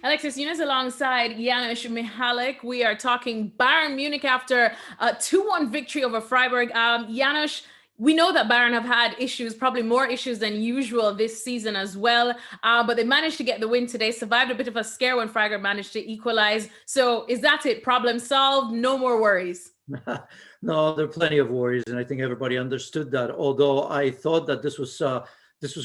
Alexis, Nunes alongside Janusz, Michallik. We are talking Bayern Munich after a 2-1 victory over Freiburg. Janusz, we know that Bayern have had issues, probably more issues than usual this season as well. But they managed to get the win today, survived a bit of a scare when Freiburg managed to equalize. So is that it? Problem solved? No more worries? No, there are plenty of worries, and I think everybody understood that. Although I thought that this was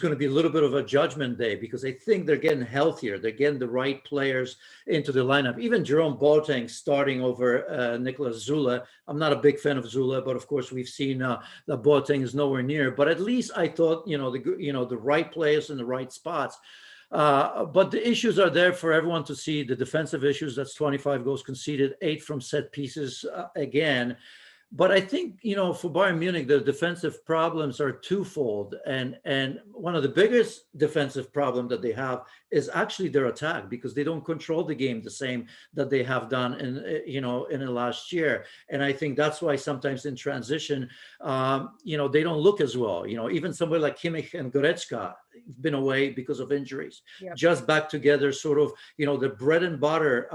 going to be a little bit of a judgment day, because I think they're getting healthier. They're getting the right players into the lineup. Even Jerome Boateng starting over Nicolas Zule. I'm not a big fan of Zule, but of course we've seen that Boateng is nowhere near. But at least I thought, the right players in the right spots. But the issues are there for everyone to see. The defensive issues, that's 25 goals conceded, 8 from set pieces again. But I think, for Bayern Munich, the defensive problems are twofold. And one of the biggest defensive problem that they have is actually their attack, because they don't control the game the same that they have done in the last year. And I think that's why sometimes in transition, they don't look as well. Even somebody like Kimmich and Goretzka been away because of injuries. Yep. Just back together, sort of, the bread and butter,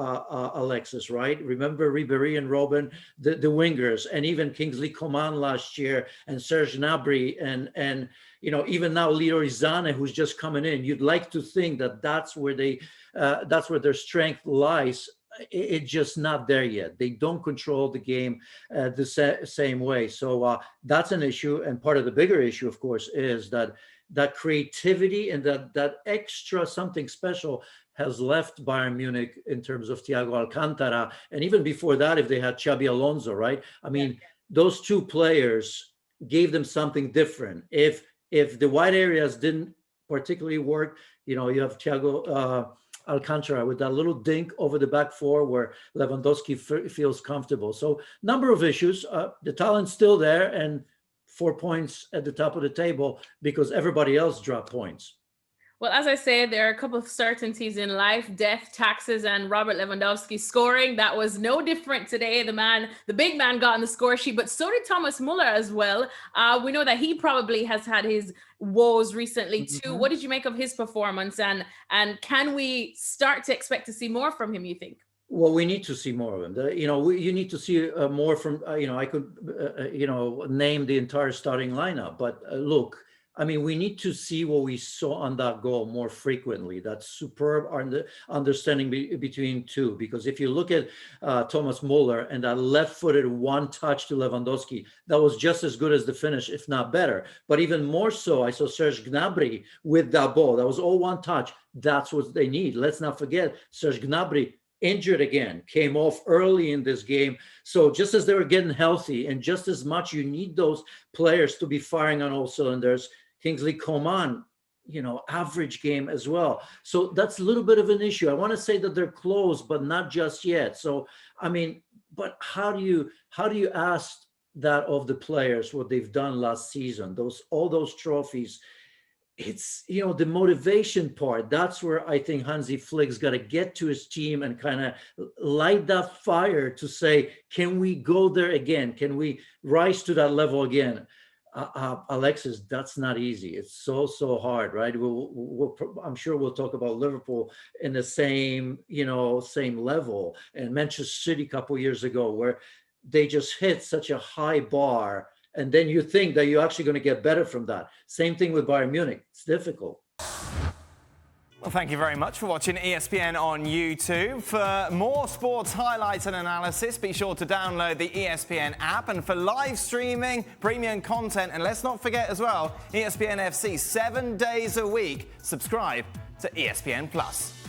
Alexis, right? Remember Ribéry and Robben, the wingers, and even Kingsley Coman last year, and Serge Gnabry, and even now Leroy Sané, who's just coming in. You'd like to think that that's where their strength lies. It's just not there yet. They don't control the game the same way. So that's an issue. And part of the bigger issue, of course, is that creativity and that extra something special has left Bayern Munich in terms of Thiago Alcantara. And even before that, if they had Xabi Alonso, right? I mean, those two players gave them something different. If the wide areas didn't particularly work, you have Thiago Alcantara with that little dink over the back four where Lewandowski feels comfortable. So number of issues, the talent's still there, and 4 points at the top of the table because everybody else dropped points. Well, as I said, there are a couple of certainties in life: death, taxes, and Robert Lewandowski scoring. That was no different today. The big man got on the score sheet, but so did Thomas Muller as well. We know that he probably has had his woes recently too. Mm-hmm. What did you make of his performance? And can we start to expect to see more from him, you think? Well, we need to see more of him. You need to see more from, I could, name the entire starting lineup. But look, I mean, we need to see what we saw on that goal more frequently. That superb understanding between two. Because if you look at Thomas Muller and that left-footed one touch to Lewandowski, that was just as good as the finish, if not better. But even more so, I saw Serge Gnabry with that ball. That was all one touch. That's what they need. Let's not forget, Serge Gnabry, injured again, came off early in this game. So just as they were getting healthy, and just as much you need those players to be firing on all cylinders. Kingsley Coman, average game as well. So that's a little bit of an issue. I want to say that they're close, but not just yet. So, I mean, but how do you ask that of the players, what they've done last season, all those trophies? It's, the motivation part. That's where I think Hansi Flick's got to get to his team and kind of light that fire to say, can we go there again? Can we rise to that level again? Alexis, that's not easy. It's so hard, right? I'm sure we'll talk about Liverpool in the same level, and Manchester City a couple years ago, where they just hit such a high bar. And then you think that you're actually going to get better from that. Same thing with Bayern Munich. It's difficult. Well, thank you very much for watching ESPN on YouTube. For more sports highlights and analysis, be sure to download the ESPN app. And for live streaming, premium content, and let's not forget as well, ESPN FC 7 days a week. Subscribe to ESPN Plus.